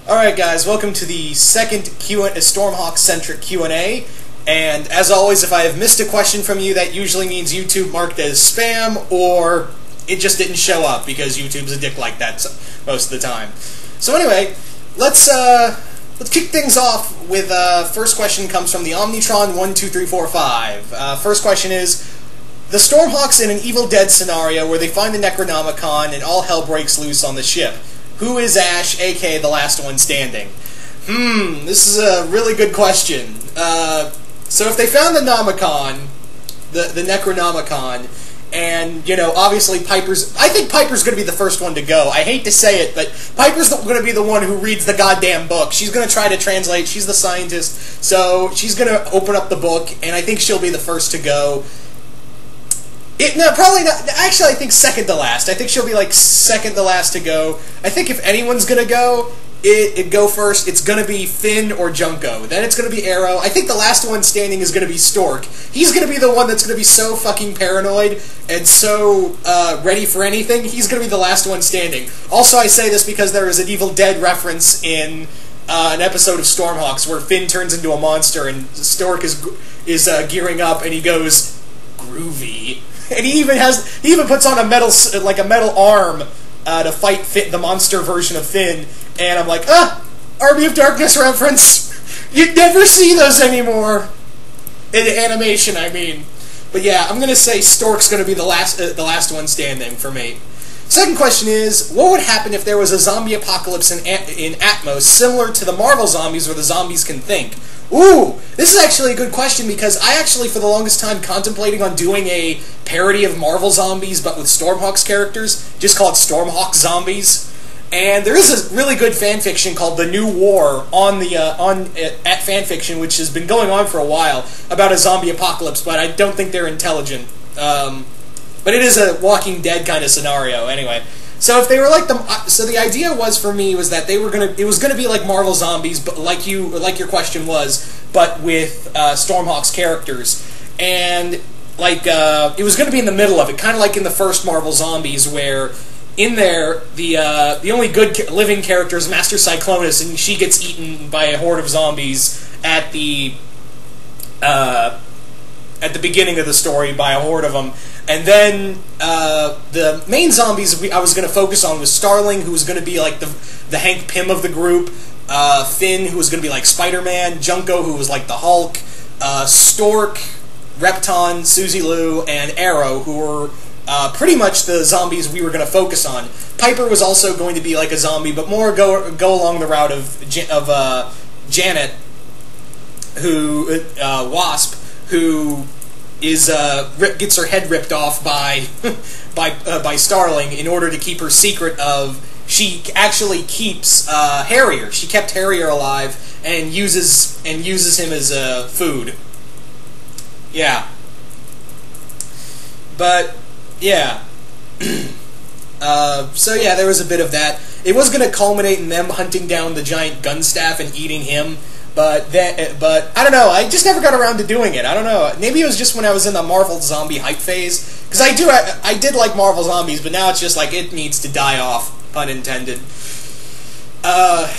Alright guys, welcome to the second Stormhawk-centric Q&A, and as always, if I have missed a question from you, that usually means YouTube marked as spam, or it just didn't show up, because YouTube's a dick like that most of the time. So anyway, let's kick things off with, first question comes from the Omnitron12345. First question is, the Stormhawks in an Evil Dead scenario where they find the Necronomicon and all hell breaks loose on the ship. Who is Ash, aka the last one standing? This is a really good question. So if they found the Nomicon, the Necronomicon, and, you know, obviously I think Piper's going to be the first one to go. I hate to say it, but Piper's going to be the one who reads the goddamn book. She's going to try to translate. She's the scientist, so she's going to open up the book, and I think she'll be the first to go. No, probably not. Actually, I think second to last. I think she'll be, like, second to last to go. I think if anyone's gonna go, go first, it's gonna be Finn or Junko. Then it's gonna be Arrow. I think the last one standing is gonna be Stork. He's gonna be the one that's gonna be so fucking paranoid and so, ready for anything. He's gonna be the last one standing. Also, I say this because there is an Evil Dead reference in, an episode of Stormhawks where Finn turns into a monster and Stork is gearing up and he goes, groovy. And he even puts on a metal arm to fight the monster version of Finn. And I'm like, Army of Darkness reference. You'd never see those anymore in animation. I mean, but yeah, I'm gonna say Stork's gonna be the last one standing for me. Second question is, what would happen if there was a zombie apocalypse in Atmos similar to the Marvel zombies where the zombies can think? Ooh, this is actually a good question because I actually, for the longest time, contemplating on doing a parody of Marvel zombies, but with Stormhawk's characters, just called Stormhawk Zombies. And there is a really good fanfiction called The New War at Fanfiction, which has been going on for a while, about a zombie apocalypse, but I don't think they're intelligent. But it is a Walking Dead kind of scenario, anyway. So if they were like so the idea was for me was that it was gonna be like Marvel zombies, but like your question was, but with Stormhawk's characters, and like it was gonna be in the middle of it, kind of like in the first Marvel zombies, where in there the only good living character is Master Cyclonus, and she gets eaten by a horde of zombies at the beginning of the story by a horde of them. And then the main zombies I was going to focus on was Starling, who was going to be like the Hank Pym of the group, Finn, who was going to be like Spider-Man, Junko, who was like the Hulk, Stork, Repton, Suzy Lou, and Arrow, who were pretty much the zombies we were going to focus on. Piper was also going to be like a zombie, but more go along the route of Janet, who Wasp, who gets her head ripped off by Starling in order to keep her secret of she actually keeps Harrier. She kept Harrier alive and uses him as food. Yeah. But yeah. So yeah, there was a bit of that. It was going to culminate in them hunting down the giant Gunstaff and eating him. But I don't know. I just never got around to doing it. I don't know. Maybe it was just when I was in the Marvel zombie hype phase. Because I did like Marvel zombies, but now it's just like it needs to die off. Pun intended. But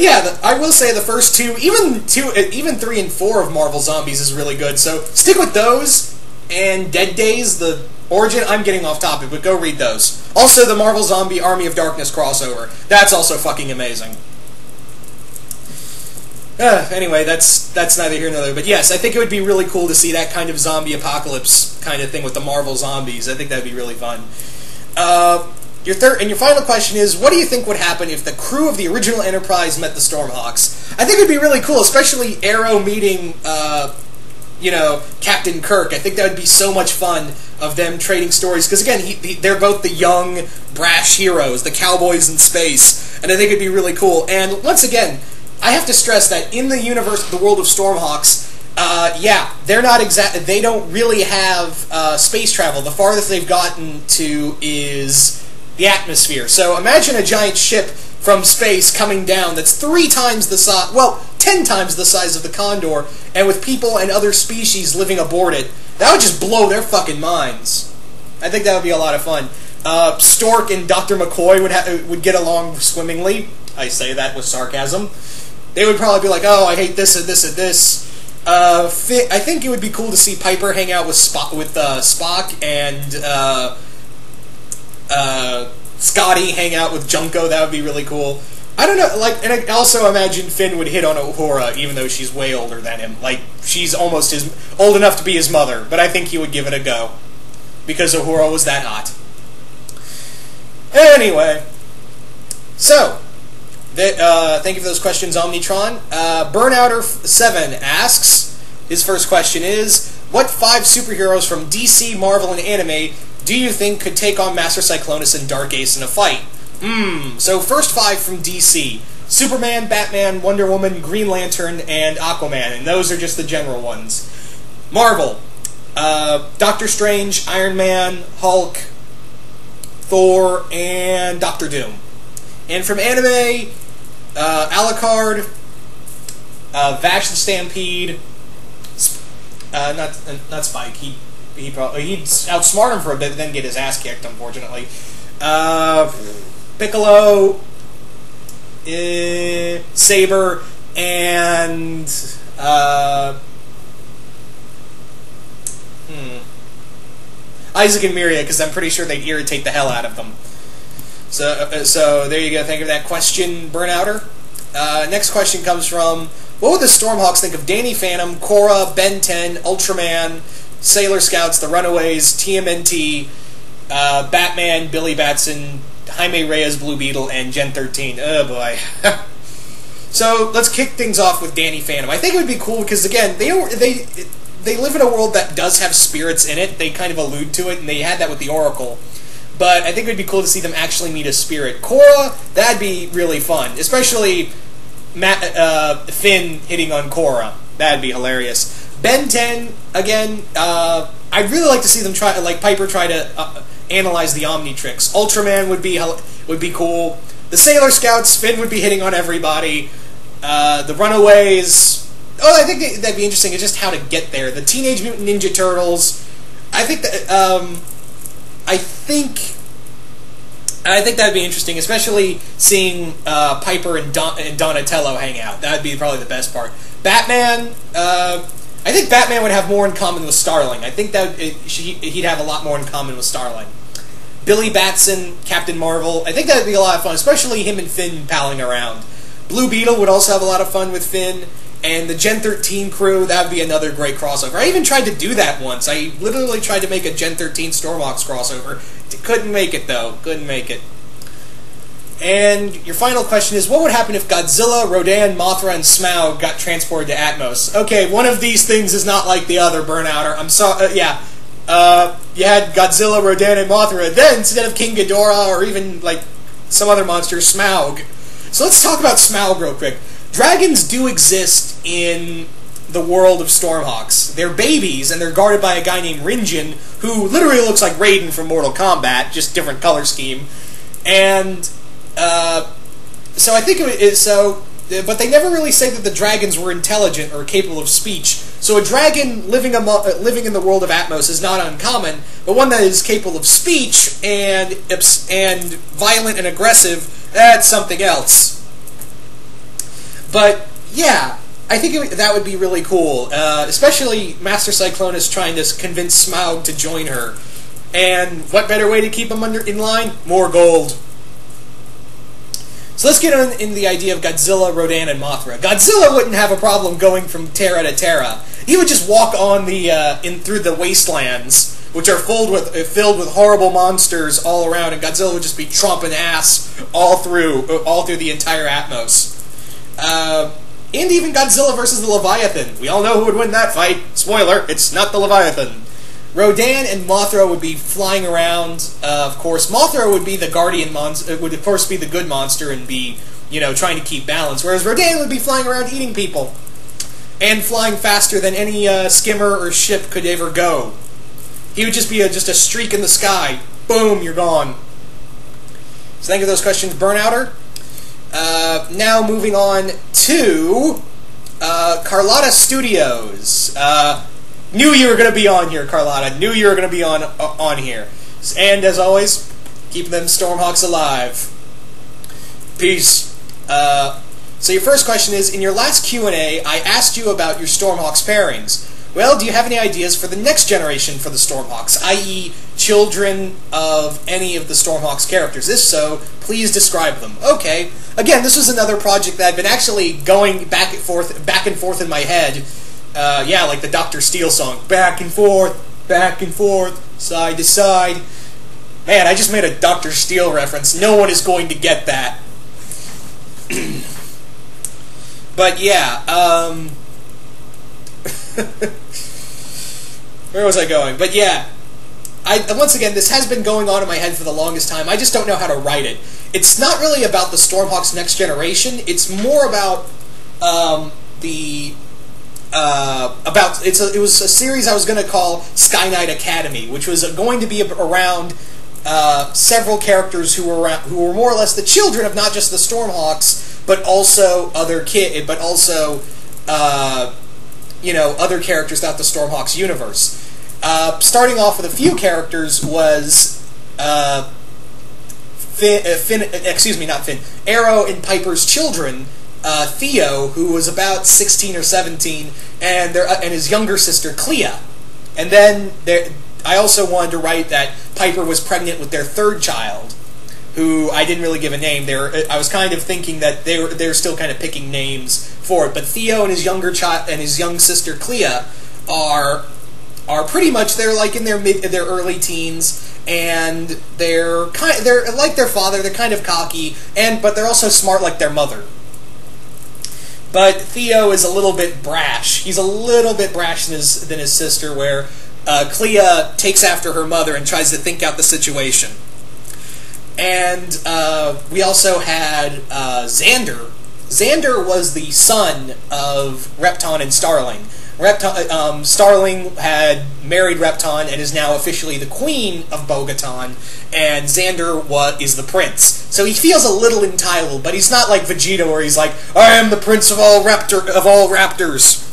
yeah, I will say the first two, even 3 and 4 of Marvel zombies is really good. So stick with those and Dead Days, the origin. I'm getting off topic, but go read those. Also, the Marvel Zombie Army of Darkness crossover. That's also fucking amazing. Anyway, that's neither here nor there. But yes, I think it would be really cool to see that kind of zombie apocalypse kind of thing with the Marvel zombies. I think that'd be really fun. Your final question is, what do you think would happen if the crew of the original Enterprise met the Stormhawks? I think it'd be really cool, especially Arrow meeting, you know, Captain Kirk. I think that would be so much fun of them trading stories, because again, they're both the young, brash heroes, the cowboys in space, and I think it'd be really cool. And once again, I have to stress that in the universe, the world of Stormhawks, yeah, they don't really have space travel. The farthest they've gotten to is the atmosphere. So imagine a giant ship from space coming down that's 3 times the size, well, 10 times the size of the Condor, and with people and other species living aboard it. That would just blow their fucking minds. I think that would be a lot of fun. Stork and Dr. McCoy would get along swimmingly. I say that with sarcasm. They would probably be like, "Oh, I hate this and this and this." I think it would be cool to see Piper hang out with Spock and Scotty hang out with Junko. That would be really cool. I don't know, like, and I also imagine Finn would hit on Uhura, even though she's way older than him. Like, she's almost old enough to be his mother, but I think he would give it a go because Uhura was that hot. Anyway, so thank you for those questions, Omnitron. Burnouter7 asks, his first question is, what 5 superheroes from DC, Marvel, and anime do you think could take on Master Cyclonus and Dark Ace in a fight? So first 5 from DC. Superman, Batman, Wonder Woman, Green Lantern, and Aquaman, and those are just the general ones. Marvel. Doctor Strange, Iron Man, Hulk, Thor, and Doctor Doom. And from anime, Alucard, Vash the Stampede, not Spike. He'd outsmart him for a bit, then get his ass kicked, unfortunately. Piccolo, Saber, and Isaac and Miria, because I'm pretty sure they'd irritate the hell out of them. So there you go. Thank you for that question, Burnouter. Next question comes from, what would the Stormhawks think of Danny Phantom, Korra, Ben 10, Ultraman, Sailor Scouts, the Runaways, TMNT, Batman, Billy Batson, Jaime Reyes, Blue Beetle, and Gen 13. Oh boy. So let's kick things off with Danny Phantom. I think it would be cool because, again, they live in a world that does have spirits in it. They kind of allude to it, and they had that with the Oracle. But I think it would be cool to see them actually meet a spirit. Korra, that'd be really fun. Especially Finn hitting on Korra. That'd be hilarious. Ben 10, again, I'd really like to see them try, like Piper try to analyze the Omnitrix. Ultraman would be cool. The Sailor Scouts, Finn would be hitting on everybody. The Runaways, I think that'd be interesting. It's just how to get there. The Teenage Mutant Ninja Turtles, I think that'd be interesting, especially seeing Piper and Donatello hang out. That'd be probably the best part. Batman, I think Batman would have more in common with Starling. I think that he'd have a lot more in common with Starling. Billy Batson, Captain Marvel, I think that'd be a lot of fun, especially him and Finn palling around. Blue Beetle would also have a lot of fun with Finn. And the Gen 13 crew, that would be another great crossover. I even tried to do that once. I literally tried to make a Gen 13 Stormhawks crossover. Couldn't make it, though. Couldn't make it. And your final question is, what would happen if Godzilla, Rodan, Mothra, and Smaug got transported to Atmos? Okay, one of these things is not like the other, Burnouter. I'm sorry, yeah. You had Godzilla, Rodan, and Mothra, then instead of King Ghidorah, or even, like, some other monster, Smaug. So let's talk about Smaug real quick. Dragons do exist in the world of Stormhawks. They're babies, and they're guarded by a guy named Rinjin, who literally looks like Raiden from Mortal Kombat, just different color scheme. And, so I think it is so, but they never really say that the dragons were intelligent or capable of speech. So a dragon living in the world of Atmos is not uncommon, but one that is capable of speech and violent and aggressive, that's something else. But, yeah, I think that would be really cool, especially Master Cyclonus trying to convince Smaug to join her. And what better way to keep him in line? More gold. So let's get in the idea of Godzilla, Rodan, and Mothra. Godzilla wouldn't have a problem going from Terra to Terra. He would just walk on through the wastelands, which are filled with horrible monsters all around, and Godzilla would just be tromping ass all through the entire Atmos. And even Godzilla versus the Leviathan. We all know who would win that fight. Spoiler, it's not the Leviathan. Rodan and Mothra would be flying around. Of course, Mothra would be the guardian monster. Would of course be the good monster and be, trying to keep balance. Whereas Rodan would be flying around eating people, and flying faster than any skimmer or ship could ever go. He would just be just a streak in the sky. Boom, you're gone. So thank you for those questions, Burnouter. Now moving on to Carlotta Studios. Knew you were going to be on here, Carlotta. Knew you were going to be on here. And as always, Keeping them Stormhawks alive. Peace. So your first question is, in your last Q&A, I asked you about your Stormhawks pairings. Well, do you have any ideas for the next generation for the Stormhawks, i.e. children of any of the Stormhawks characters? If so, please describe them. Okay. Again, this was another project that I've been actually going back and forth in my head. Yeah, like the Dr. Steel song. Back and forth, side to side. Man, I just made a Dr. Steel reference. No one is going to get that. But yeah, where was I going? But yeah, once again, this has been going on in my head for the longest time. I just don't know how to write it. It's not really about the Stormhawks Next Generation. It's more about it was a series I was going to call Sky Knight Academy, which was going to be around several characters who were more or less the children of not just the Stormhawks, but also other other characters throughout the Stormhawks universe. Starting off with a few characters was Arrow and Piper's children, Theo, who was about 16 or 17, and his younger sister Clea. And then I also wanted to write that Piper was pregnant with their third child, who I didn't really give a name. I was kind of thinking that they're still kind of picking names for it. But Theo and his younger child and his young sister Clea are pretty much, they're like in their early teens, and they're like their father. They're kind of cocky, but they're also smart like their mother. But Theo is a little bit brash. He's a little bit brash than his sister, where Clea takes after her mother and tries to think out the situation. And we also had Xander. Xander was the son of Repton and Starling. Starling had married Repton and is now officially the queen of Bo-Katan, and Xander is the prince. So he feels a little entitled, but he's not like Vegeta, where he's like, "I am the prince of all raptors."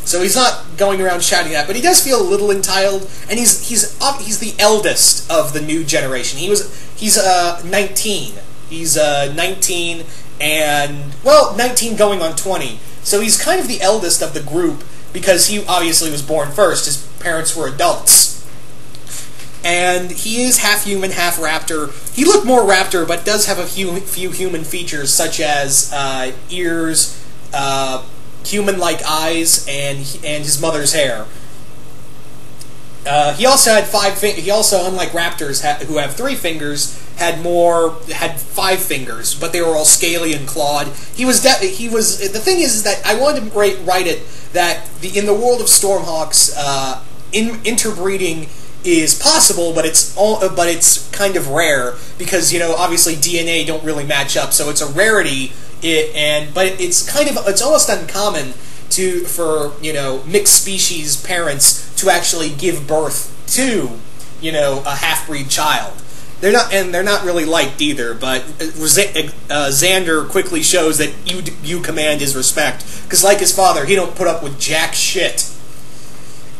So he's not going around shouting that, but he does feel a little entitled, and he's the eldest of the new generation. He's 19. He's 19 and 19 going on 20. So he's kind of the eldest of the group because he obviously was born first. His parents were adults. And he is half human, half raptor. He looked more raptor, but does have a few human features, such as ears, human-like eyes, and his mother's hair. He also had 5 fingers. He also, unlike raptors who have 3 fingers, had 5 fingers, but they were all scaly and clawed. The thing is that I wanted to write it that in the world of Stormhawks, interbreeding is possible, but it's kind of rare because obviously DNA don't really match up, so it's a rarity. But it's almost uncommon for mixed species parents to actually give birth to a half-breed child. They're not really liked either, but Xander quickly shows that you command his respect, because like his father, he don't put up with jack shit.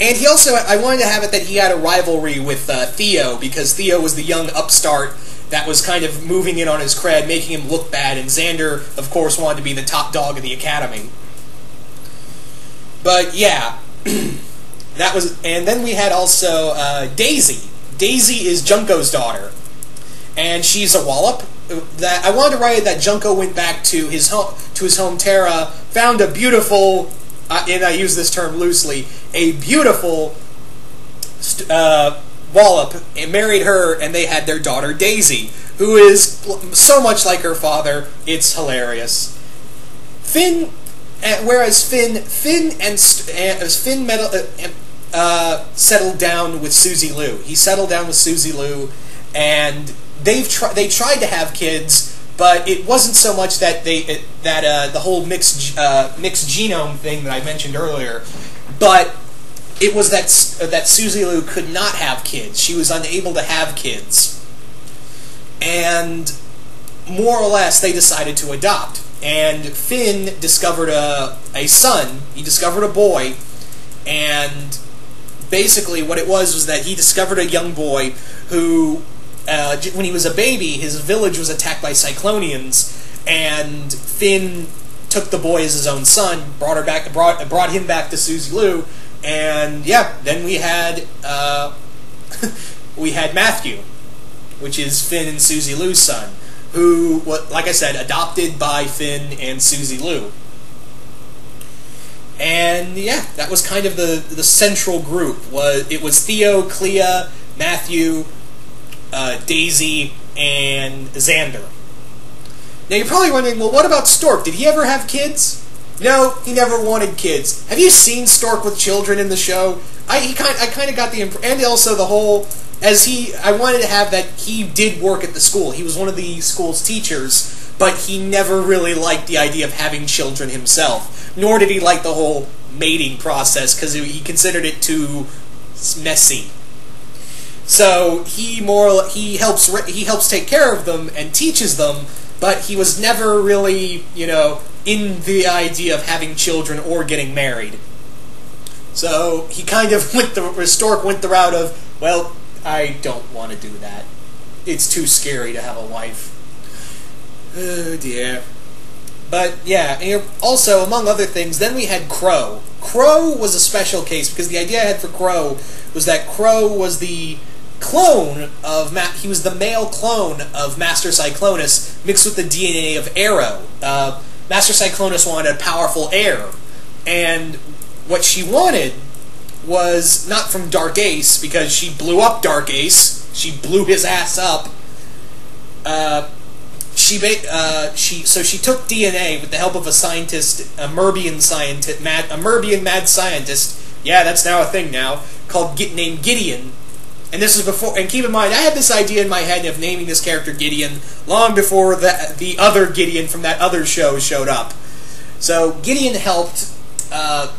And he also, I wanted to have it that he had a rivalry with Theo, because Theo was the young upstart that was kind of moving in on his cred, making him look bad, and Xander, of course, wanted to be the top dog of the academy. But yeah, and then we had also Daisy. Daisy is Junko's daughter, and she's a wallop. I wanted to write that Junko went back to his home Terra, found a beautiful, and I use this term loosely, a beautiful wallop, and married her, and they had their daughter Daisy, who is so much like her father, it's hilarious. Whereas Finn settled down with Suzy Lu. He settled down with Suzy Lu, and they tried to have kids, but it wasn't so much that the whole mixed genome thing that I mentioned earlier, but it was that Suzy Lu could not have kids. She was unable to have kids, and more or less they decided to adopt. And Finn discovered a son. He discovered a boy, and basically what it was that he discovered a young boy who when he was a baby, his village was attacked by Cyclonians, and Finn took the boy as his own son, brought him back to Suzy Lu, and yeah, then we had we had Matthew, which is Finn and Suzy Lu's son, who, like I said, adopted by Finn and Suzy Lu. And yeah, that was kind of the central group. It was Theo, Clea, Matthew, Daisy, and Xander. Now you're probably wondering, well, what about Stork? Did he ever have kids? No, he never wanted kids. Have you seen Stork with children in the show? I kind of got the impression, and also the whole, I wanted to have that he did work at the school. He was one of the school's teachers, but he never really liked the idea of having children himself. Nor did he like the whole mating process, because he considered it too messy. So he helps take care of them and teaches them, but he was never really, in the idea of having children or getting married. So he kind of Stork went the route of, well, I don't want to do that. It's too scary to have a wife. Oh dear. But yeah, and also, among other things, then we had Crow. Crow was a special case, because the idea I had for Crow was that Crow was the clone of he was the male clone of Master Cyclonus mixed with the DNA of Arrow. Master Cyclonus wanted a powerful heir, and what she wanted was not from Dark Ace, because she blew up Dark Ace. She blew his ass up. She took DNA with the help of a scientist, a Merbian mad scientist. Yeah, that's now a thing now, named Gideon. And this was before. And keep in mind, I had this idea in my head of naming this character Gideon long before the other Gideon from that other show showed up. So Gideon helped Master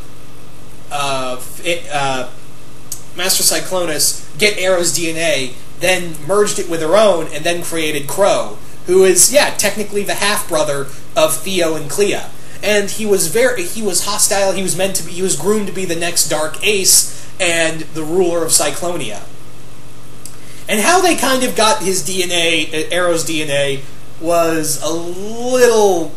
Cyclonus get Arrow's DNA, then merged it with her own, and then created Crow, who is, technically the half-brother of Theo and Clea. And he was hostile, he was groomed to be the next Dark Ace and the ruler of Cyclonia. And how they kind of got his DNA, Arrow's DNA, was a little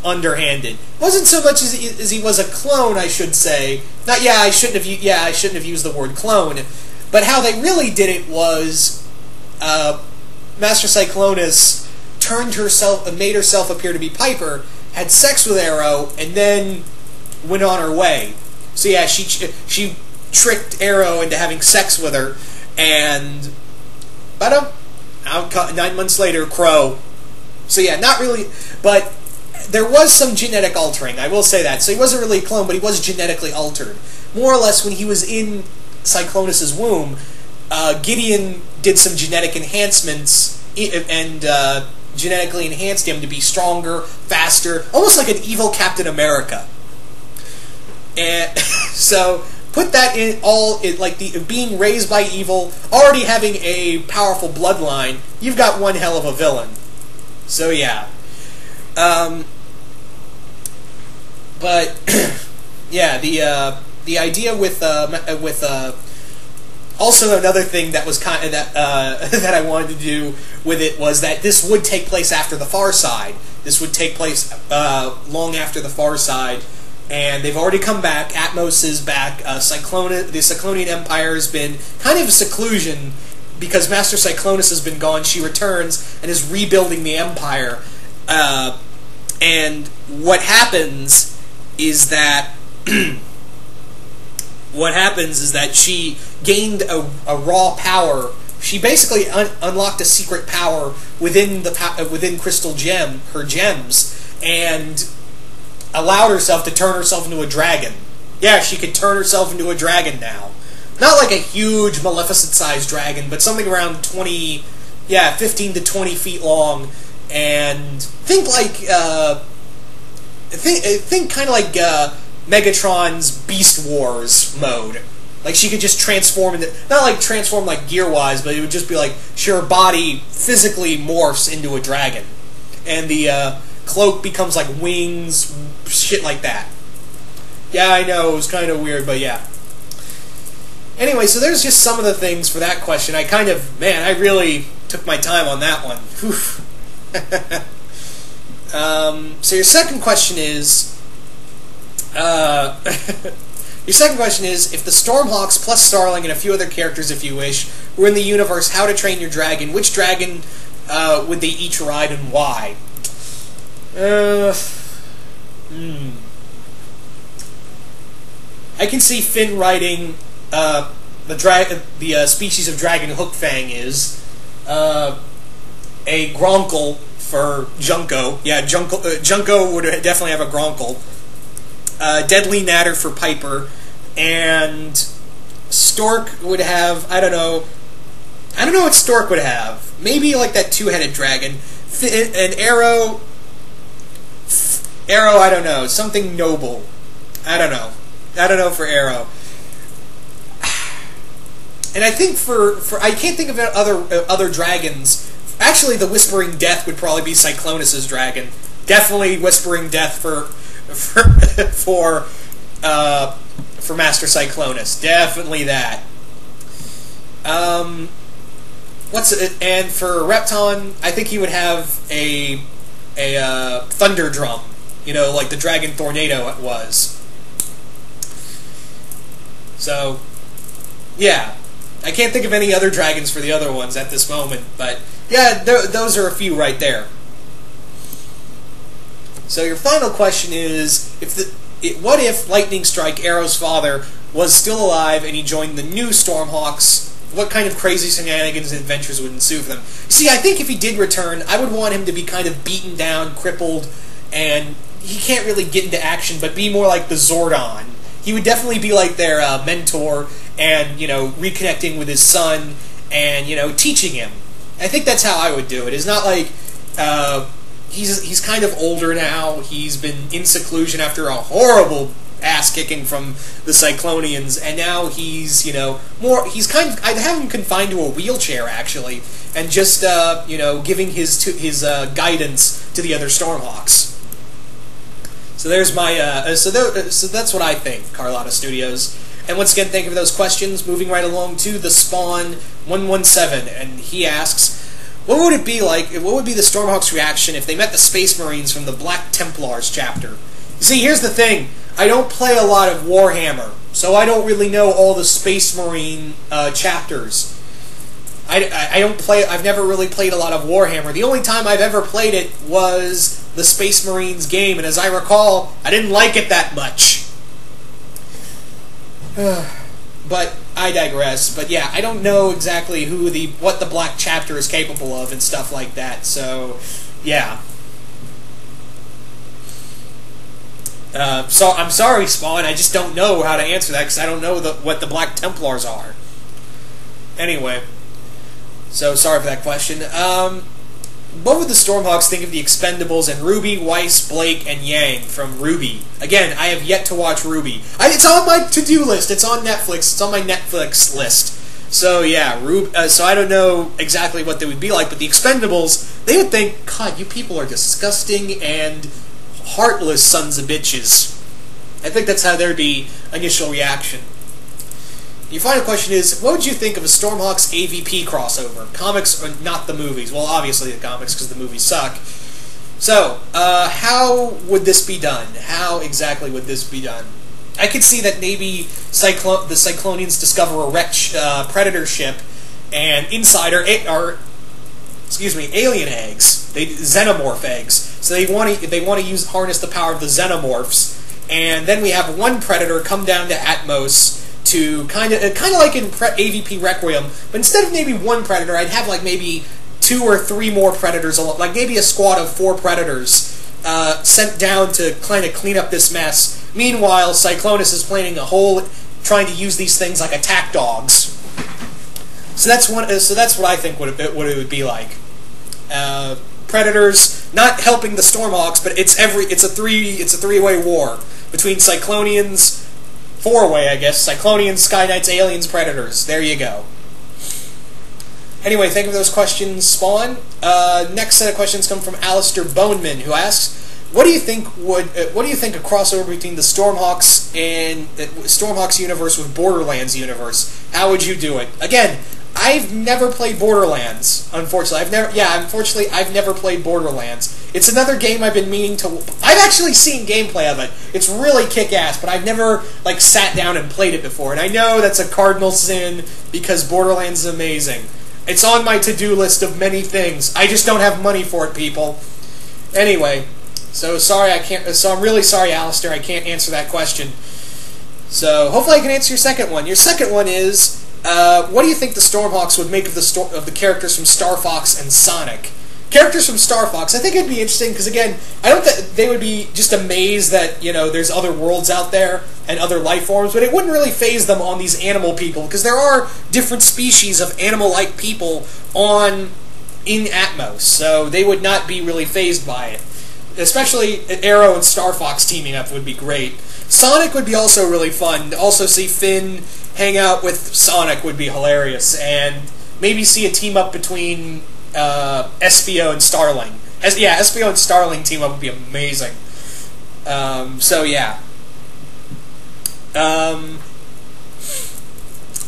underhanded. Wasn't so much as he was a clone, I should say. I shouldn't have used the word clone. But how they really did it was, Master Cyclonus made herself appear to be Piper, had sex with Arrow, and then went on her way. So yeah, she tricked Arrow into having sex with her, and 9 months later, Crow. So yeah, not really, but there was some genetic altering, I will say that. So he wasn't really a clone, but he was genetically altered. More or less, when he was in Cyclonus' womb, Gideon did some genetic enhancements, and genetically enhanced him to be stronger, faster, almost like an evil Captain America. And so put that in like being raised by evil, already having a powerful bloodline, you've got one hell of a villain. So yeah. But yeah, the idea with also another thing that was that I wanted to do with it was that this would take place after the Far Side. This would take place long after the Far Side, and they've already come back. Atmos is back. The Cyclonian Empire has been kind of a seclusion because Master Cyclonus has been gone. She returns and is rebuilding the Empire. And what happens is that she gained a raw power. She basically unlocked a secret power within Crystal Gem, her gems, and allowed herself to turn herself into a dragon. Yeah, she could turn herself into a dragon now. Not like a huge Maleficent-sized dragon, but something around 15 to 20 feet long, and think kind of like Megatron's Beast Wars mode. Like, she could just transform into... Not like transform like gear-wise, but it would just be like her body physically morphs into a dragon. And the cloak becomes like wings, shit like that. Yeah, I know, it was kind of weird, but yeah. Anyway, so there's just some of the things for that question. I really took my time on that one. So your second question is, if the Stormhawks plus Starling and a few other characters, if you wish, were in the universe How to Train Your Dragon, which dragon would they each ride and why? I can see Finn riding the species of dragon Hookfang is. A Gronkle for Junko. Yeah, Junko would definitely have a Gronkle. Deadly Natter for Piper. And Stork would have, I don't know what Stork would have. Maybe like that two-headed dragon. An Arrow, I don't know. Something noble. I don't know for Arrow. And I think for I can't think of other dragons. Actually, the Whispering Death would probably be Cyclonus' dragon. Definitely Whispering Death for Master Cyclonus. Definitely that. And for Repton, I think he would have a Thunder Drum. Like the Dragon Tornado it was. So, yeah. I can't think of any other dragons for the other ones at this moment, but yeah, those are a few right there. So your final question is, what if Lightning Strike, Arrow's father, was still alive and he joined the new Stormhawks? What kind of crazy shenanigans and adventures would ensue for them? See, I think if he did return, I would want him to be kind of beaten down, crippled, and he can't really get into action, but be more like the Zordon. He would definitely be like their mentor, and reconnecting with his son, and teaching him. I think that's how I would do it. It's not like he's kind of older now. He's been in seclusion after a horrible ass kicking from the Cyclonians, and now he's more. He's kind of, I'd have him confined to a wheelchair actually, and just giving his guidance to the other Stormhawks. So there's my so that's what I think, Carlotta Studios. And once again, thank you for those questions. Moving right along to the Spawn 117, and he asks, what would it be like? What would be the Stormhawks' reaction if they met the Space Marines from the Black Templars chapter? You see, here's the thing: I don't play a lot of Warhammer, so I don't really know all the Space Marine chapters. I don't play. I've never really played a lot of Warhammer. The only time I've ever played it was the Space Marines game, and as I recall, I didn't like it that much. But I digress. But yeah, I don't know exactly what the Black Chapter is capable of and stuff like that. So yeah. So I'm sorry, Spawn. I just don't know how to answer that because I don't know what the Black Templars are. Anyway, so sorry for that question. What would the Stormhawks think of the Expendables and Ruby, Weiss, Blake, and Yang from Ruby? Again, I have yet to watch Ruby. It's on my to-do list. It's on Netflix. It's on my Netflix list. So yeah, so I don't know exactly what they would be like, but the Expendables, they would think, God, you people are disgusting and heartless sons of bitches. I think that's how there'd be initial reaction. Your final question is, what would you think of a Stormhawks AVP crossover? Comics, or not the movies. Well, obviously the comics, because the movies suck. So, how would this be done? How exactly would this be done? I could see that maybe the Cyclonians discover a wrecked Predator ship, and inside are alien eggs. Xenomorph eggs. So they want to harness the power of the Xenomorphs, and then we have one Predator come down to Atmos to kind of like in AVP Requiem, but instead of maybe one Predator, I'd have like maybe 2 or 3 more Predators, like maybe a squad of 4 Predators sent down to kind of clean up this mess. Meanwhile, Cyclonus is planning trying to use these things like attack dogs. So that's what I think what it would be like. Predators not helping the Stormhawks, but it's a three-way war between Cyclonians. 4-way, I guess. Cyclonians, Sky Knights, Aliens, Predators. There you go. Anyway, thank you for those questions, Spawn. Next set of questions come from Alistair Boneman, who asks, what do you think a crossover between the Stormhawks and Stormhawks universe with Borderlands universe? How would you do it? Again, I've never played Borderlands, unfortunately. Unfortunately, I've never played Borderlands. It's another game I've been meaning to... I've actually seen gameplay of it. It's really kick-ass, but I've never, like, sat down and played it before. And I know that's a cardinal sin, because Borderlands is amazing. It's on my to-do list of many things. I just don't have money for it, people. Anyway, so sorry I can't... So I'm really sorry, Alistair, I can't answer that question. So, hopefully I can answer your second one. Your second one is... what do you think the Stormhawks would make of the characters from Star Fox and Sonic? Characters from Star Fox, I think it'd be interesting, because again, I don't think they would be just amazed that, you know, there's other worlds out there and other life forms, but it wouldn't really faze them on these animal people, because there are different species of animal-like people in Atmos, so they would not be really fazed by it. Especially Aero and Star Fox teaming up would be great. Sonic would be also really fun. To also see Finn hang out with Sonic would be hilarious, and maybe see a team up between Espio and Starling. Espio and Starling team up would be amazing. So yeah.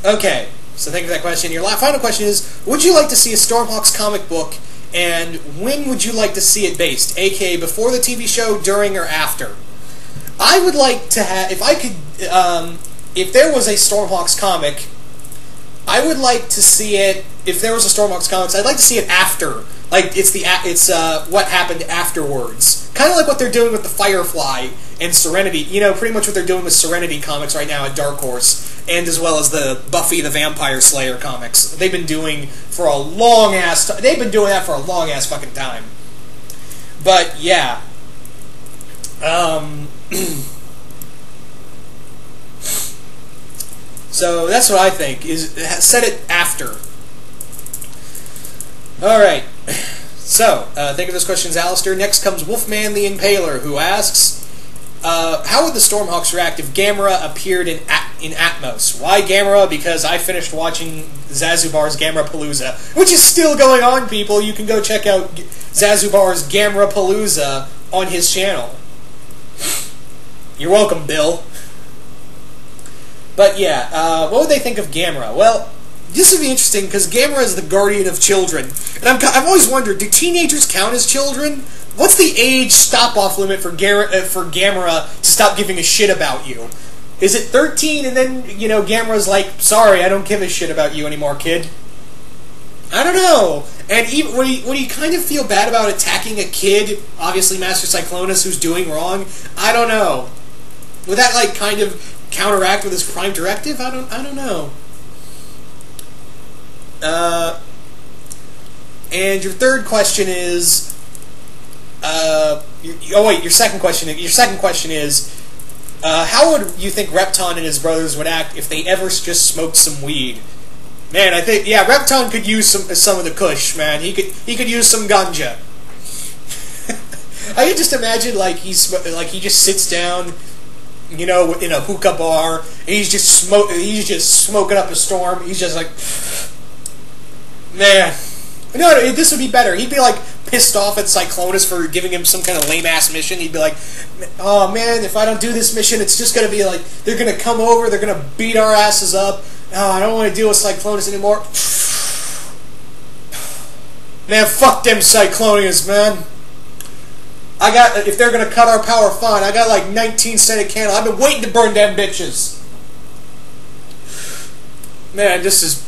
Okay, so thank you for that question. Your final question is, would you like to see a Stormhawks comic book, and when would you like to see it based? A.k.a. before the TV show, during, or after? I would like to have, if I could, if there was a Stormhawks comic, I would like to see it, if there was a Stormhawks comics, I'd like to see it after. Like, it's what happened afterwards. Kind of like what they're doing with the Firefly and Serenity. You know, pretty much what they're doing with Serenity comics right now at Dark Horse, and as well as the Buffy the Vampire Slayer comics. They've been doing for a long-ass... They've been doing that for a long-ass fucking time. But, yeah. So that's what I think, is set it after. Alright, so, thank you for those questions, Alistair. Next comes Wolfman the Impaler, who asks, how would the Stormhawks react if Gamera appeared in Atmos? Why Gamera? Because I finished watching Zazubar's Gamera-Palooza, which is still going on, people. You can go check out Zazubar's Gamera-Palooza on his channel. You're welcome, Bill. But yeah, what would they think of Gamera? Well, this would be interesting, because Gamera is the guardian of children. And I've always wondered, do teenagers count as children? What's the age stop-off limit for Gamera to stop giving a shit about you? Is it 13, and then, you know, Gamera's like, sorry, I don't give a shit about you anymore, kid? I don't know. And even, would he kind of feel bad about attacking a kid, obviously Master Cyclonus, who's doing wrong? I don't know. Would that, like, kind of counteract with his Prime Directive? I don't know. And your third question is, your second question is, how would you think Repton and his brothers would act if they ever just smoked some weed? Man, I think, yeah, Repton could use some of the kush, man. He could use some ganja. I could just imagine, like, he just sits down, you know, in a hookah bar, and he's just smoking up a storm. He's just like, man, no, this would be better. He'd be like pissed off at Cyclonus for giving him some kind of lame ass mission. He'd be like, oh man, if I don't do this mission, it's just gonna be like they're gonna come over, they're gonna beat our asses up. Oh, I don't want to deal with Cyclonus anymore. Man, fuck them Cyclonians, man. If they're gonna cut our power, fine. I got like 19 scented candles. I've been waiting to burn them bitches. Man, this is...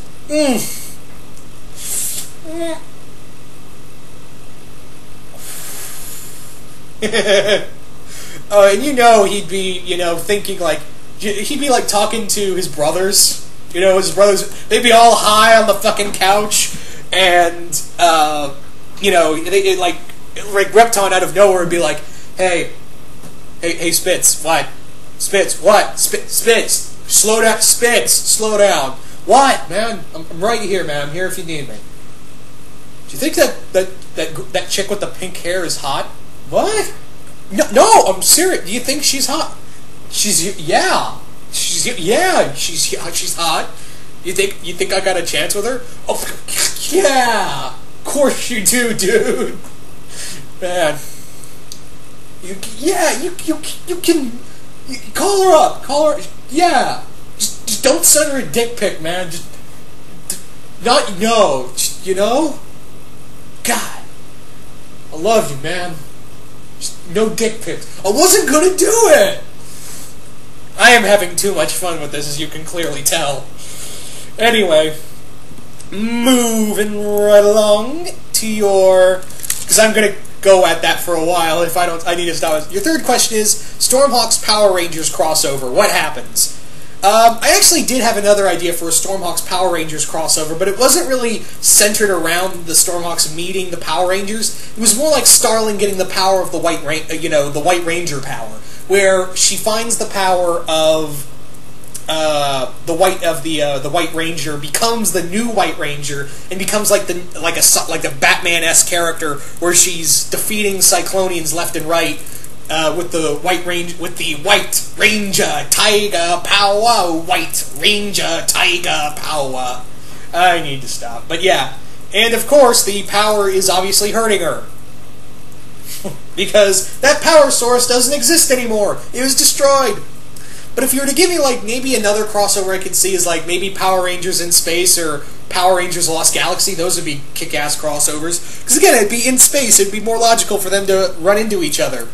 Oh, and you know he'd be, you know, thinking like... He'd be like talking to his brothers. You know, his brothers... They'd be all high on the fucking couch. And, you know, like Repton out of nowhere would be like, hey, Spitz, what? Spitz, what? Spitz, slow down, Spitz, slow down. What, man? I'm right here, man. I'm here if you need me. Do you think that chick with the pink hair is hot? What? No, I'm serious. Do you think she's hot? She's hot. You think I got a chance with her? Oh, yeah. Of course you do, dude. Man. You can call her up. Call her. Yeah. Just don't send her a dick pic, man. Not, no, you know? God. I love you, man. Just no dick pics. I wasn't gonna do it! I am having too much fun with this, as you can clearly tell. Anyway, moving right along to your... Because I'm gonna go at that for a while. If I don't, I need to stop. Your third question is, Stormhawks Power Rangers crossover. What happens? I actually did have another idea for a Stormhawks Power Rangers crossover, but it wasn't really centered around the Stormhawks meeting the Power Rangers. It was more like Starling getting the power of the White the White Ranger power, where she finds the power of the White Ranger, becomes the new White Ranger, and becomes like a Batman-esque character where she's defeating Cyclonians left and right. With the White Ranger Tiger Power, White Ranger Tiger Power. I need to stop, but yeah, and of course the power is obviously hurting her because that power source doesn't exist anymore. It was destroyed. But if you were to give me like maybe another crossover I could see is like maybe Power Rangers in Space or Power Rangers Lost Galaxy. Those would be kick-ass crossovers because again, it'd be in space. It'd be more logical for them to run into each other.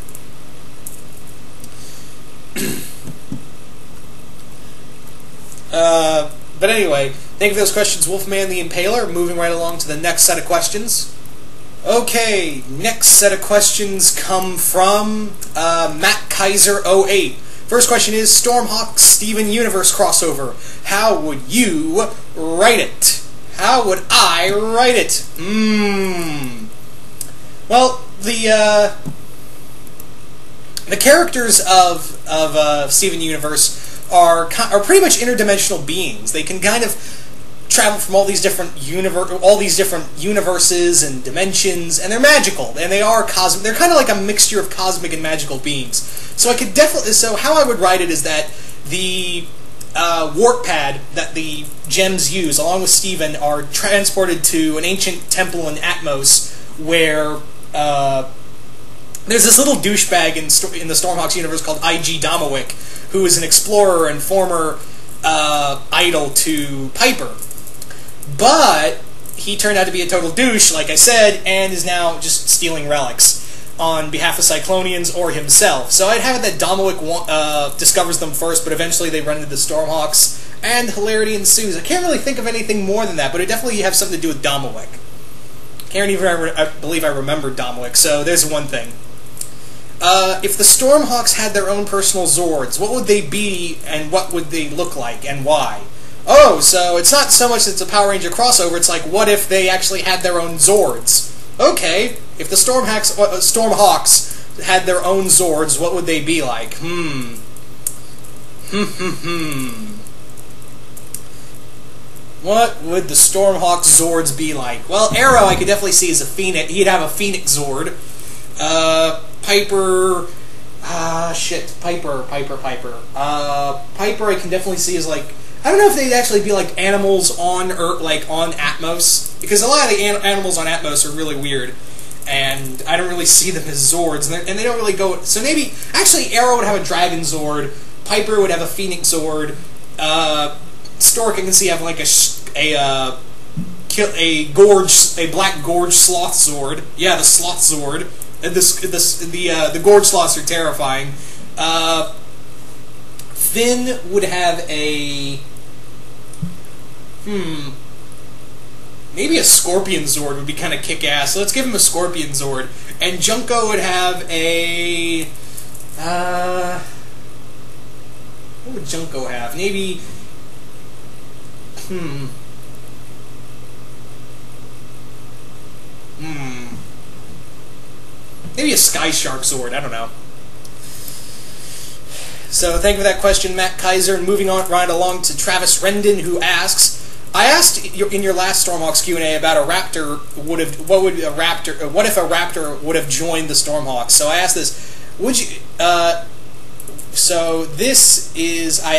But anyway, thank you for those questions, Wolfman the Impaler. Moving right along to the next set of questions. Okay, next set of questions come from Matt Kaiser 08. First question is, Stormhawk Steven Universe crossover. How would you write it? How would I write it? Well, the characters of Steven Universe are pretty much interdimensional beings. They can kind of travel from all these different universes and dimensions, and they're magical, and they are cosmic. They're kind of like a mixture of cosmic and magical beings. So I could definitely. So how I would write it is that the warp pad that the gems use, along with Steven, are transported to an ancient temple in Atmos, where there's this little douchebag in the Stormhawks universe called I.G. Domowick, who is an explorer and former idol to Piper. But he turned out to be a total douche, like I said, and is now just stealing relics on behalf of Cyclonians or himself. So I'd have it that Domowick discovers them first, but eventually they run into the Stormhawks, and hilarity ensues. I can't really think of anything more than that, but it definitely has something to do with Domowick. Can't even I believe I remembered Domowick, so there's one thing. If the Stormhawks had their own personal Zords, what would they be, and what would they look like, and why? Oh, so it's not so much that it's a Power Ranger crossover, it's like, what if they actually had their own Zords? Okay, if the Stormhawks had their own Zords, what would they be like? What would the Stormhawks Zords be like? Well, Arrow I could definitely see as a Phoenix. He'd have a Phoenix Zord. Piper... Piper I can definitely see as like... I don't know if they'd actually be like animals on Earth, like on Atmos, because a lot of the animals on Atmos are really weird, and I don't really see them as Zords, and they don't really go... So maybe... Actually, Arrow would have a Dragon Zord, Piper would have a Phoenix Zord, Stork I can see have like a black Gorge Sloth Zord. Yeah, the Sloth Zord. And the Gorge Sloths are terrifying. Finn would have a... Maybe a Scorpion Zord would be kind of kick-ass. So let's give him a Scorpion Zord. And Junko would have a... what would Junko have? Maybe... Maybe a Sky Shark Zord, I don't know. So thank you for that question, Matt Kaiser. And moving on right along to Travis Rendon, who asks, I asked in your last Stormhawks Q&A about a raptor what if a raptor would have joined the Stormhawks? So I asked this, would you so I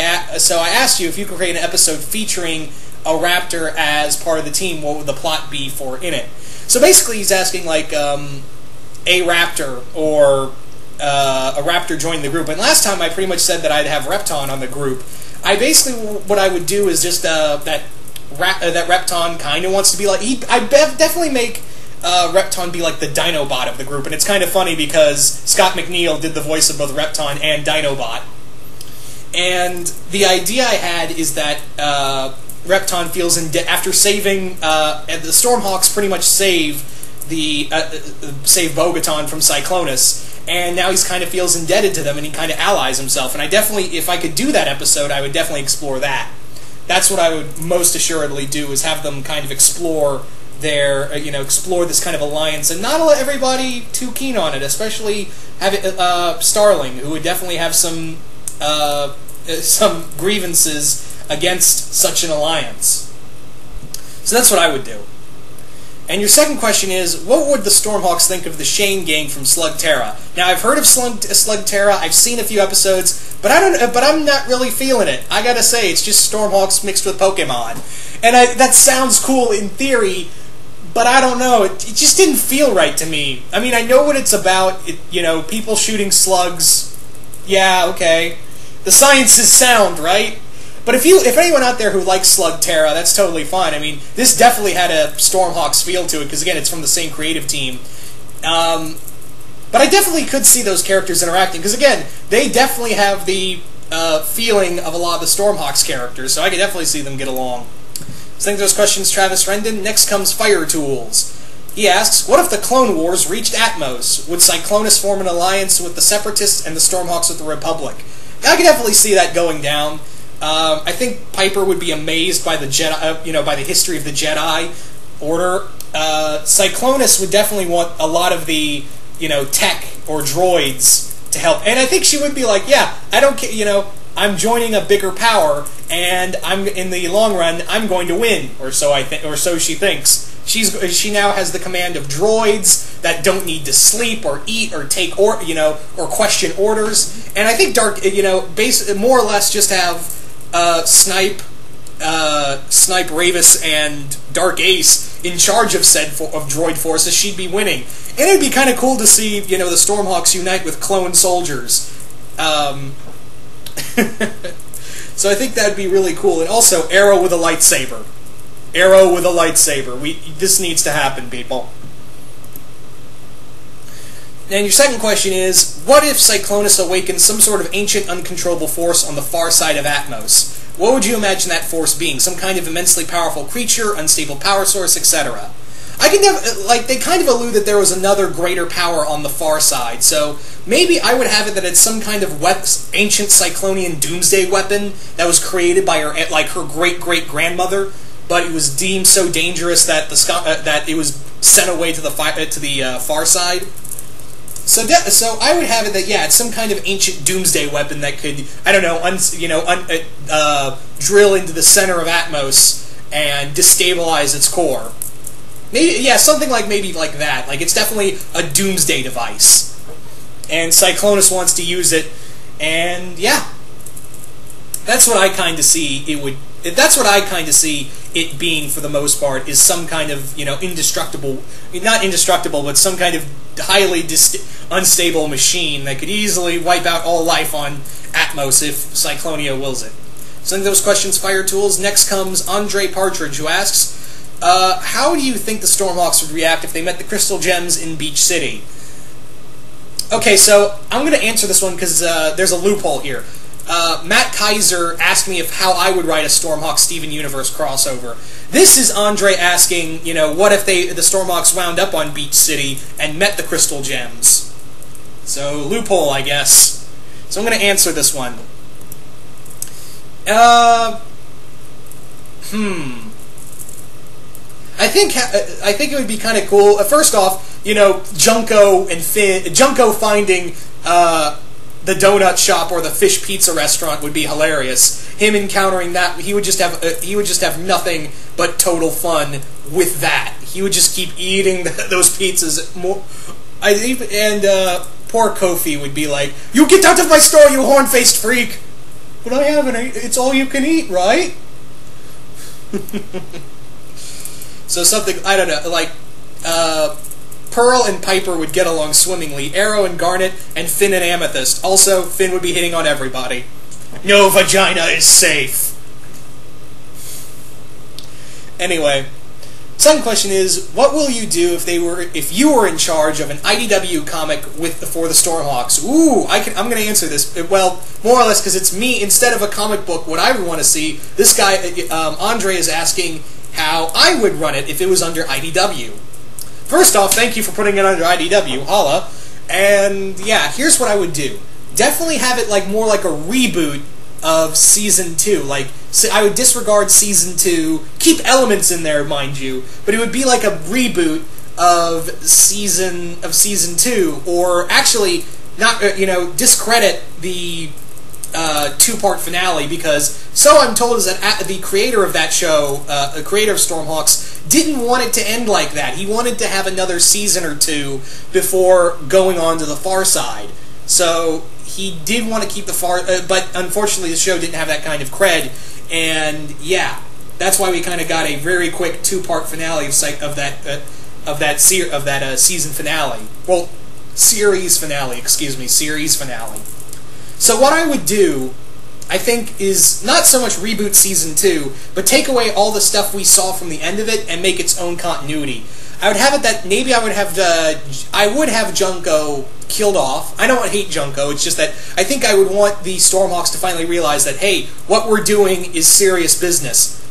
asked you if you could create an episode featuring a raptor as part of the team, what would the plot be for in it? So basically he's asking like a raptor or a raptor joined the group. And last time I pretty much said that I'd have Repton on the group. What I would do is just that that Repton kind of wants to be like. I definitely make Repton be like the Dinobot of the group, and it's kind of funny because Scott McNeil did the voice of both Repton and Dinobot. And the idea I had is that Repton feels after saving and the Stormhawks pretty much save Bo-Katan from Cyclonus, and now he's kind of feels indebted to them, and he kind of allies himself. And I definitely, if I could do that episode, I would definitely explore that. That's what I would most assuredly do, is have them kind of explore explore this kind of alliance, and not let everybody too keen on it, especially Starling, who would definitely have some grievances against such an alliance. So that's what I would do. And your second question is, what would the Stormhawks think of the Shane gang from Slugterra? Now, I've heard of Slugterra, I've seen a few episodes, but I'm not really feeling it. I gotta say, it's just Stormhawks mixed with Pokemon. And that sounds cool in theory, but I don't know, it just didn't feel right to me. I mean, I know what it's about, people shooting slugs. Yeah, okay. The science is sound, right? But if anyone out there who likes Slugterra, that's totally fine. I mean, this definitely had a Stormhawks feel to it, because again, it's from the same creative team. But I definitely could see those characters interacting, because again, they definitely have the feeling of a lot of the Stormhawks characters, so I could definitely see them get along. So thank those questions, Travis Rendon. Next comes Fire Tools. He asks, what if the Clone Wars reached Atmos? Would Cyclonus form an alliance with the Separatists and the Stormhawks with the Republic? I could definitely see that going down. I think Piper would be amazed by the Jedi, by the history of the Jedi Order. Cyclonus would definitely want a lot of the, tech or droids to help, and I think she would be like, yeah, I don't care, I'm joining a bigger power, and in the long run, I'm going to win, or so she thinks. She now has the command of droids that don't need to sleep or eat or take or question orders, and I think more or less just have Snipe, Ravis, and Dark Ace in charge of droid forces. She'd be winning, and it'd be kind of cool to see the Stormhawks unite with clone soldiers. So I think that'd be really cool, and also Arrow with a lightsaber. Arrow with a lightsaber. This needs to happen, people. And your second question is, what if Cyclonus awakens some sort of ancient, uncontrollable force on the far side of Atmos? What would you imagine that force being? Some kind of immensely powerful creature, unstable power source, etc. I can they kind of allude that there was another greater power on the far side, so maybe I would have it that it's some kind of ancient Cyclonian doomsday weapon that was created by her great-great-grandmother, but it was deemed so dangerous that that it was sent away to the far side. So I would have it that it's some kind of ancient doomsday weapon that could, I don't know, drill into the center of Atmos and destabilize its core. Maybe something like that. Like, it's definitely a doomsday device, and Cyclonus wants to use it, and that's what I kind of see it would. That's what I kind of see it being for the most part, is some kind of indestructible, not indestructible, but some kind of highly unstable machine that could easily wipe out all life on Atmos if Cyclonia wills it. So those questions, Fire Tools. Next comes Andre Partridge, who asks, how do you think the Stormhawks would react if they met the Crystal Gems in Beach City? Okay, so I'm going to answer this one because there's a loophole here. Matt Kaiser asked me how I would write a Stormhawk Steven Universe crossover. This is Andre asking, what if the Stormhawks wound up on Beach City and met the Crystal Gems? So, loophole, I guess. So I'm going to answer this one. I think it would be kind of cool. First off, Junko and Finn, Junko finding the donut shop or the fish pizza restaurant would be hilarious. Him encountering that, he would just have nothing but total fun with that. He would just keep eating those pizzas more. Poor Kofi would be like, "You get out of my store, you horn-faced freak!" But I haven't. It's all you can eat, right? So something, I don't know, like, Pearl and Piper would get along swimmingly. Arrow and Garnet, and Finn and Amethyst. Also, Finn would be hitting on everybody. No vagina is safe. Anyway, second question is, what will you do if you were in charge of an IDW comic for the Stormhawks? Ooh, I'm going to answer this. Well, more or less because it's me instead of a comic book. What I would want to see. This guy, Andre, is asking how I would run it if it was under IDW. First off, thank you for putting it under IDW. Holla. And yeah, here's what I would do. Definitely have it like more like a reboot of Season 2. Like, I would disregard Season 2, keep elements in there, mind you, but it would be like a reboot of Season 2, or actually, not discredit the two-part finale, because so I'm told is that the creator of that show, the creator of Stormhawks, didn't want it to end like that. He wanted to have another season or two before going on to the Far Side. So he did want to keep the but unfortunately the show didn't have that kind of cred, and yeah, that's why we kind of got a very quick two-part finale of that season finale. Well, series finale, excuse me, series finale. So what I would do, I think, is not so much reboot Season 2, but take away all the stuff we saw from the end of it and make its own continuity. I would have it that maybe I would have Junko killed off. I don't hate Junko, it's just that I think I would want the Stormhawks to finally realize that, hey, what we're doing is serious business.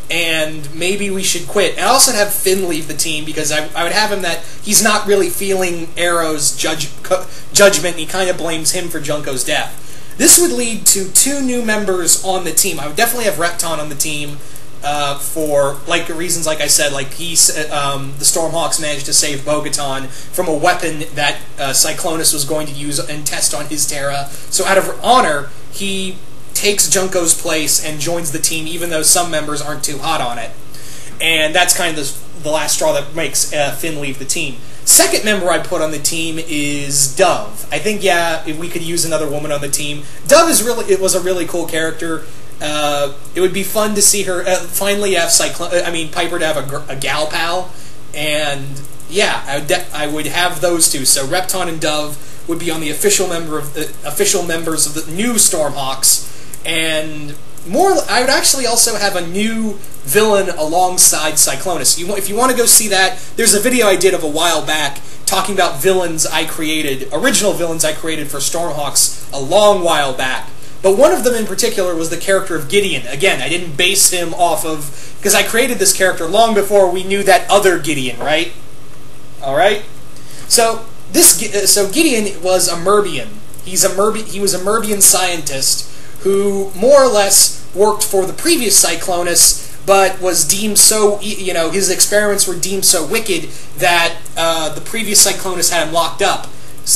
And maybe we should quit. And I also have Finn leave the team, because I would have him that he's not really feeling Arrow's judgment, and he kind of blames him for Junko's death. This would lead to 2 new members on the team. I would definitely have Repton on the team, for like reasons like I said, like the Stormhawks managed to save Bo-Katan from a weapon that Cyclonus was going to use and test on his Terra. So out of honor, he takes Junko's place and joins the team, even though some members aren't too hot on it. And that's kind of the last straw that makes Finn leave the team. Second member I'd put on the team is Dove. I think, yeah, if we could use another woman on the team. Dove was a really cool character. It would be fun to see her finally have Piper to have a gal pal, and yeah, I would have those two. So Repton and Dove would be on the official members of the new Stormhawks, and I would actually also have a new villain alongside Cyclonus. If you want to go see that, there's a video I did of a while back talking about original villains I created for Stormhawks a long while back. But one of them in particular was the character of Gideon. Again, I didn't base him off of, because I created this character long before we knew that other Gideon, right? Alright? So Gideon was a Merbian. He was a Merbian scientist who more or less worked for the previous Cyclonus, but was deemed so, his experiments were deemed so wicked that the previous Cyclonus had him locked up,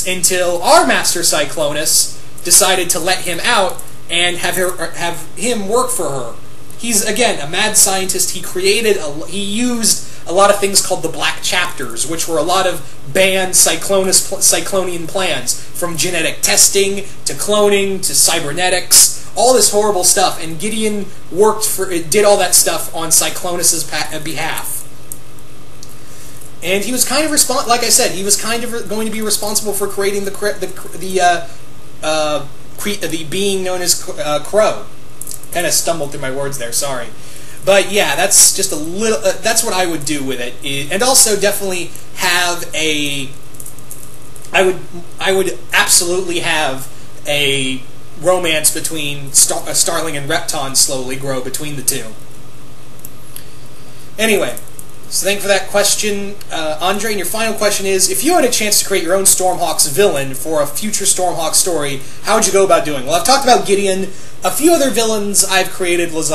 until our Master Cyclonus decided to let him out and have him work for her. He's, again, a mad scientist. He used a lot of things called the Black Chapters, which were a lot of banned Cyclonian plans, from genetic testing to cloning to cybernetics, all this horrible stuff, and Gideon did all that stuff on Cyclonus's behalf. And he was kind of like I said, he was kind of going to be responsible for creating the being known as Crow. Kind of stumbled through my words there, sorry. But yeah, that's just a little. That's what I would do with it, and also definitely have I would absolutely have a romance between Starling and Repton slowly grow between the two. Anyway. So thank you for that question, Andre. And your final question is, if you had a chance to create your own Stormhawks villain for a future Stormhawks story, how would you go about doing it? Well, I've talked about Gideon. A few other villains I've created was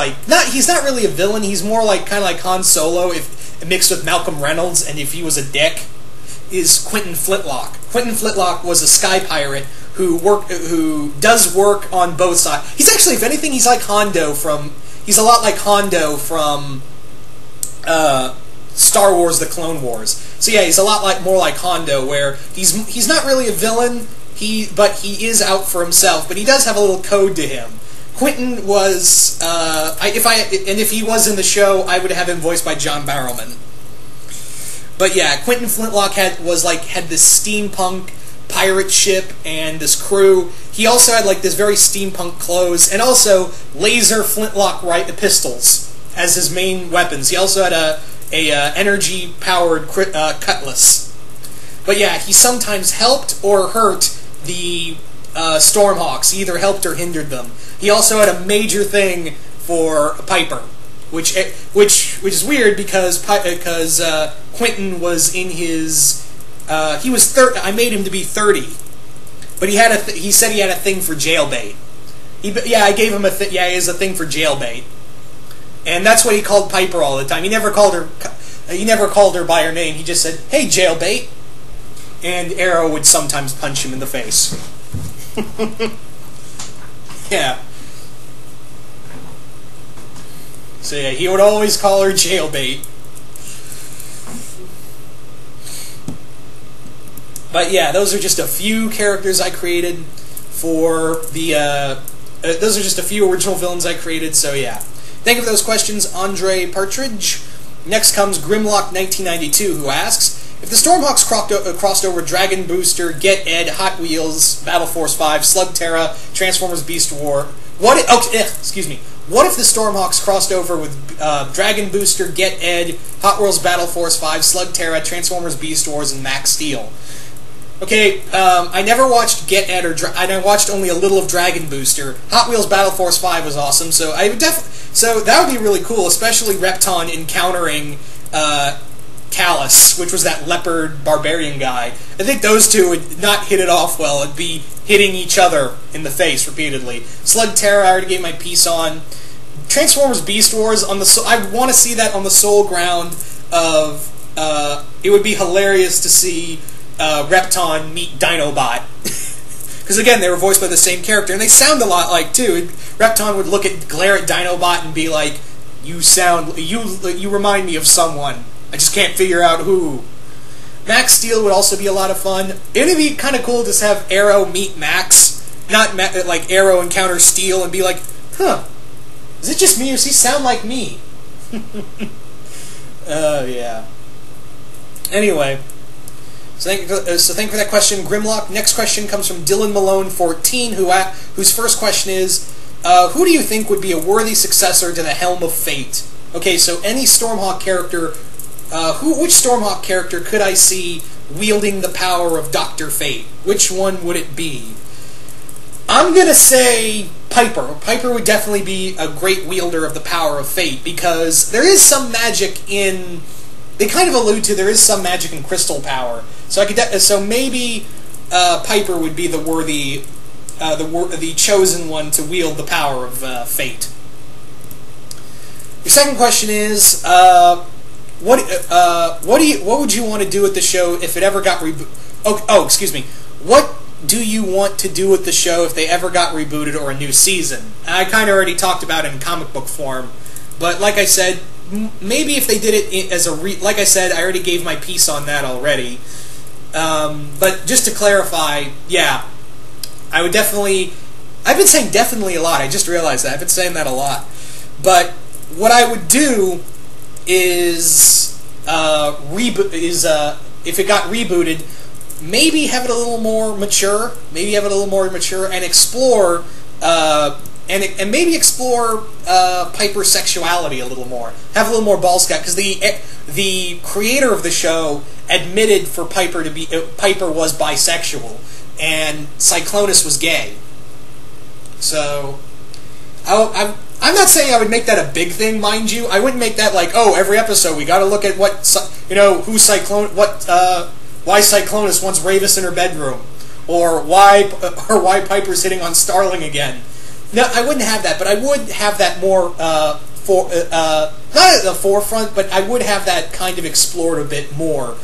he's not really a villain. He's more kind of like Han Solo, mixed with Malcolm Reynolds, and if he was a dick, is Quentin Flintlock. Quentin Flintlock was a sky pirate who does work on both sides. He's actually, if anything, he's like Hondo he's a lot like Hondo from Star Wars: The Clone Wars. So yeah, he's a lot more like Hondo, where he's not really a villain, but he is out for himself, but he does have a little code to him. Quentin was if he was in the show, I would have him voiced by John Barrowman. But yeah, Quentin Flintlock had this steampunk pirate ship and this crew. He also had this very steampunk clothes, and also laser flintlock pistols. as his main weapons. He also had a energy-powered cutlass. But yeah, he sometimes helped or hurt the Stormhawks, either helped or hindered them. He also had a major thing for Piper, which is weird because Quentin was in his he was 30. I made him to be 30, but he said he had a thing for jailbait. I gave him he has a thing for jailbait, and that's what he called Piper all the time. He never called her by her name. He just said, "Hey, jailbait," and Arrow would sometimes punch him in the face. Yeah. So yeah, he would always call her jailbait. But yeah, those are just a few characters I created for the. Those are just a few original villains I created. So yeah, thank you for those questions, Andre Partridge. Next comes Grimlock1992, who asks, if the Stormhawks crossed over Dragon Booster, Get Ed, Hot Wheels, Battle Force 5, Slugterra, Transformers Beast War, what if the Stormhawks crossed over with Dragon Booster, Get Ed, Hot Wheels, Battle Force 5, Slugterra, Transformers Beast Wars, and Max Steel? Okay, I never watched Get Ed, and I watched only a little of Dragon Booster. Hot Wheels Battle Force 5 was awesome, so so that would be really cool, especially Repton encountering Callus, which was that leopard barbarian guy. I think those two would not hit it off well. It'd be hitting each other in the face repeatedly. Slugterra, I already gave my piece on. Transformers Beast Wars, I want to see that on the sole ground of, it would be hilarious to see Repton meet Dinobot. Because again, they were voiced by the same character, and they sound a lot like, too. Repton would glare at Dinobot and be like, you remind me of someone. I just can't figure out who. Max Steel would also be a lot of fun. It would be kind of cool to have Arrow meet Max, not like Arrow encounter Steel and be like, huh, is it just me or does he sound like me? Yeah. Anyway, so thank you for that question, Grimlock. Next question comes from Dylan Malone 14, whose first question is, who do you think would be a worthy successor to the Helm of Fate? Okay, so any Stormhawk character, which Stormhawk character could I see wielding the power of Dr. Fate? Which one would it be? I'm going to say Piper. Piper would definitely be a great wielder of the power of Fate, because there is some magic in... They kind of allude to there is some magic in crystal power. So so maybe Piper would be the the chosen one to wield the power of Fate. Your second question is, what would you want to do with the show if it ever got rebooted? Excuse me. What do you want to do with the show if they ever got rebooted or a new season? I kind of already talked about it in comic book form, but like I said, maybe if they did it as like I said, I already gave my piece on that already. But just to clarify, yeah, I would definitely... I've been saying definitely a lot. I just realized that. I've been saying that a lot. But what I would do is if it got rebooted, maybe have it a little more mature. And explore and maybe explore Piper's sexuality a little more. Have a little more ball scout, because the creator of the show admitted for Piper to be Piper was bisexual and Cyclonus was gay. So I'm not saying I would make that a big thing, mind you. I wouldn't make that like, oh, every episode we got to look at what why Cyclonus wants Ravis in her bedroom, or why Piper's hitting on Starling again. No, I wouldn't have that, but I would have that more not at the forefront, but I would have that kind of explored a bit more,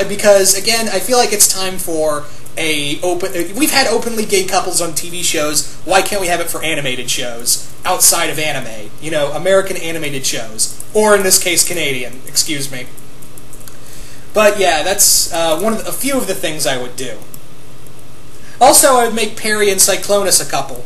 because again, I feel like it's time for we've had openly gay couples on TV shows. Why can't we have it for animated shows outside of anime? You know, American animated shows, or in this case, Canadian. Excuse me. But yeah, that's a few of the things I would do. Also, I would make Perry and Cyclonus a couple,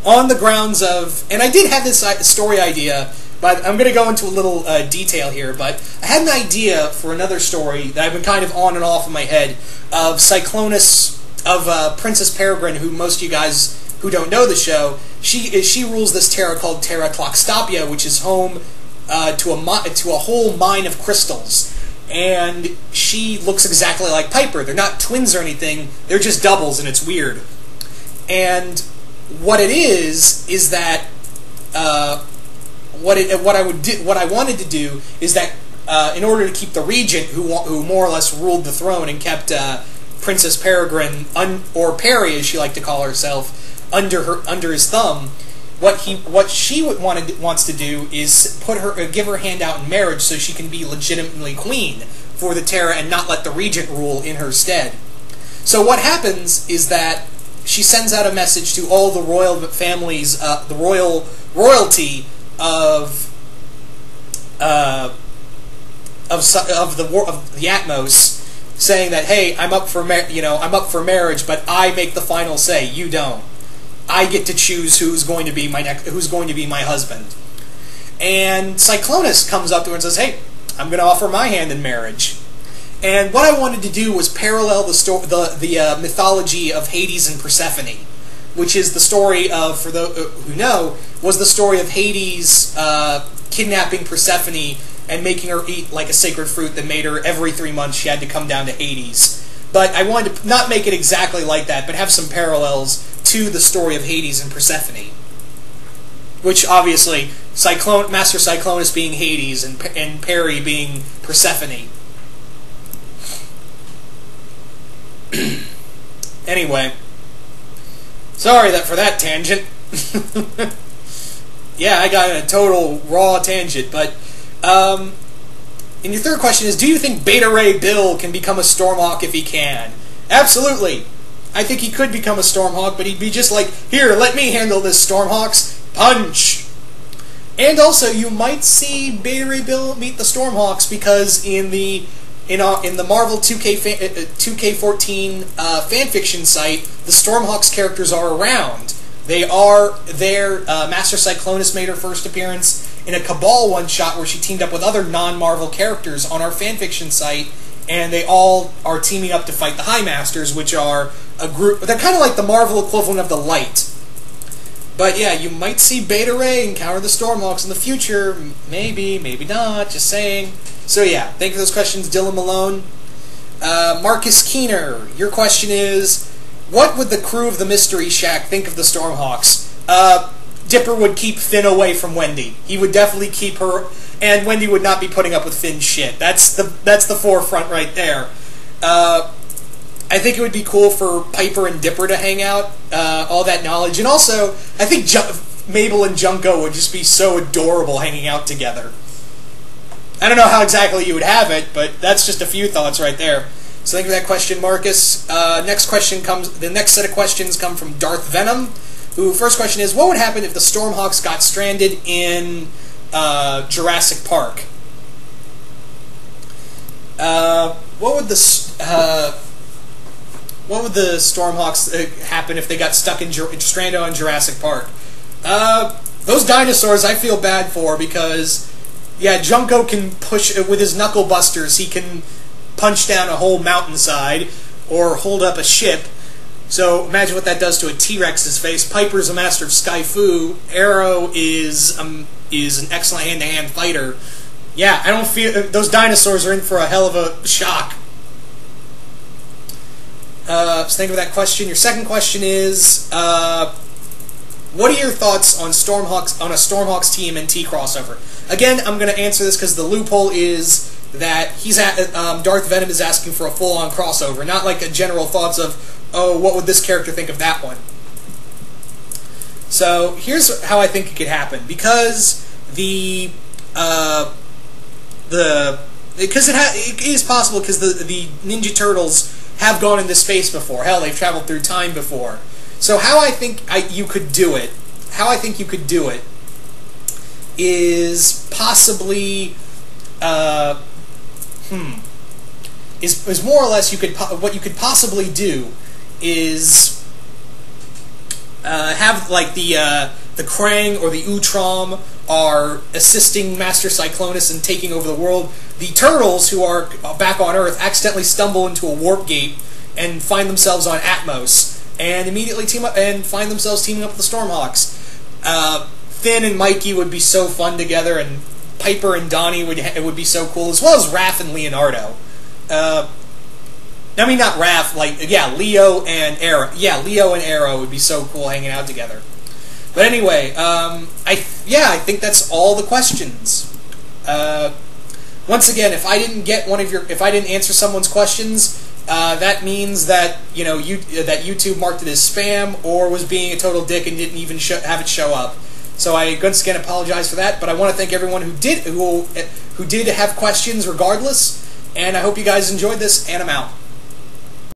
on the grounds of, and I did have this story idea, but I'm going to go into a little detail here, but I had an idea for another story that I've been kind of on and off in my head, of Cyclonus, of Princess Peregrine, who most of you guys who don't know the show, she rules this terra called Terra Clockstopia, which is home to a whole mine of crystals, and she looks exactly like Piper. They're not twins or anything; they're just doubles, and it's weird. And what it is that what I wanted to do is that in order to keep the regent, who more or less ruled the throne and kept Princess Peregrine, or Perry as she liked to call herself, under his thumb, what she wants to do is give her hand out in marriage so she can be legitimately queen for the Terra and not let the regent rule in her stead. So what happens is that she sends out a message to all the royal families, the royalty of the Atmos, saying that, hey, I'm up for marriage, but I make the final say. You don't. I get to choose who's going to be my husband. And Cyclonus comes up to her and says, hey, I'm going to offer my hand in marriage. And what I wanted to do was parallel the mythology of Hades and Persephone, which is the story of, for those who know, was the story of Hades kidnapping Persephone and making her eat like a sacred fruit that made her, every 3 months, she had to come down to Hades. But I wanted to not make it exactly like that, but have some parallels to the story of Hades and Persephone. Which, obviously, Master Cyclonus being Hades and Perry being Persephone. Anyway, sorry for that tangent. Yeah, I got in a total raw tangent, but and your third question is, do you think Beta Ray Bill can become a Stormhawk if he can? Absolutely. I think he could become a Stormhawk, but he'd be just like, here, let me handle this, Stormhawks. Punch! And also, you might see Beta Ray Bill meet the Stormhawks, because in the Marvel 2K14 fanfiction site, the Stormhawks characters are around. They are there. Master Cyclonus made her first appearance in a Cabal one-shot where she teamed up with other non-Marvel characters on our fanfiction site, and they all are teaming up to fight the High Masters, which are a group. They're kind of like the Marvel equivalent of the Light. But yeah, you might see Beta Ray encounter the Stormhawks in the future. Maybe, maybe not, just saying. So yeah, thank you for those questions, Dylan Malone. Marcus Keener, your question is, what would the crew of the Mystery Shack think of the Stormhawks? Dipper would keep Finn away from Wendy. He would definitely keep her, and Wendy would not be putting up with Finn's shit. That's the forefront right there. I think it would be cool for Piper and Dipper to hang out, all that knowledge. And also, I think Mabel and Junko would just be so adorable hanging out together. I don't know how exactly you would have it, but that's just a few thoughts right there. So thank you for that question, Marcus. The next set of questions come from Darth Venom, who, first question is, what would happen if the Stormhawks got stranded in Jurassic Park? What would the Stormhawks happen if they got stuck stranded on Jurassic Park? Those dinosaurs I feel bad for, because yeah, Junko can push with his knuckle busters. He can punch down a whole mountainside or hold up a ship. So imagine what that does to a T-Rex's face. Piper's a master of Sky-Fu. Arrow is an excellent hand-to-hand fighter. Yeah, I don't feel those dinosaurs are in for a hell of a shock. So think of that question. Your second question is, what are your thoughts on a Stormhawks TMNT crossover? Again, I'm going to answer this because the loophole is that Darth Venom is asking for a full-on crossover, not like a general thoughts of, oh, what would this character think of that one? So here's how I think it could happen. Because it is possible, because the Ninja Turtles have gone into space before. Hell, they've traveled through time before. So how I think you could do it is possibly is more or less what you could possibly do is have like the Krang or the Utrom are assisting Master Cyclonus in taking over the world. The Turtles, who are back on Earth, accidentally stumble into a warp gate and find themselves on Atmos, and immediately team up and find themselves teaming up with the Stormhawks. Finn and Mikey would be so fun together, and Piper and Donnie would be so cool, as well as Raph and Leonardo. I mean, not Raph, like, yeah, Leo and Arrow. Yeah, Leo and Arrow would be so cool hanging out together. But anyway, I think that's all the questions. Once again, if I didn't answer someone's questions, that means that that YouTube marked it as spam or was being a total dick and didn't even have it show up. So I once again apologize for that. But I want to thank everyone who did have questions regardless. And I hope you guys enjoyed this. And I'm out.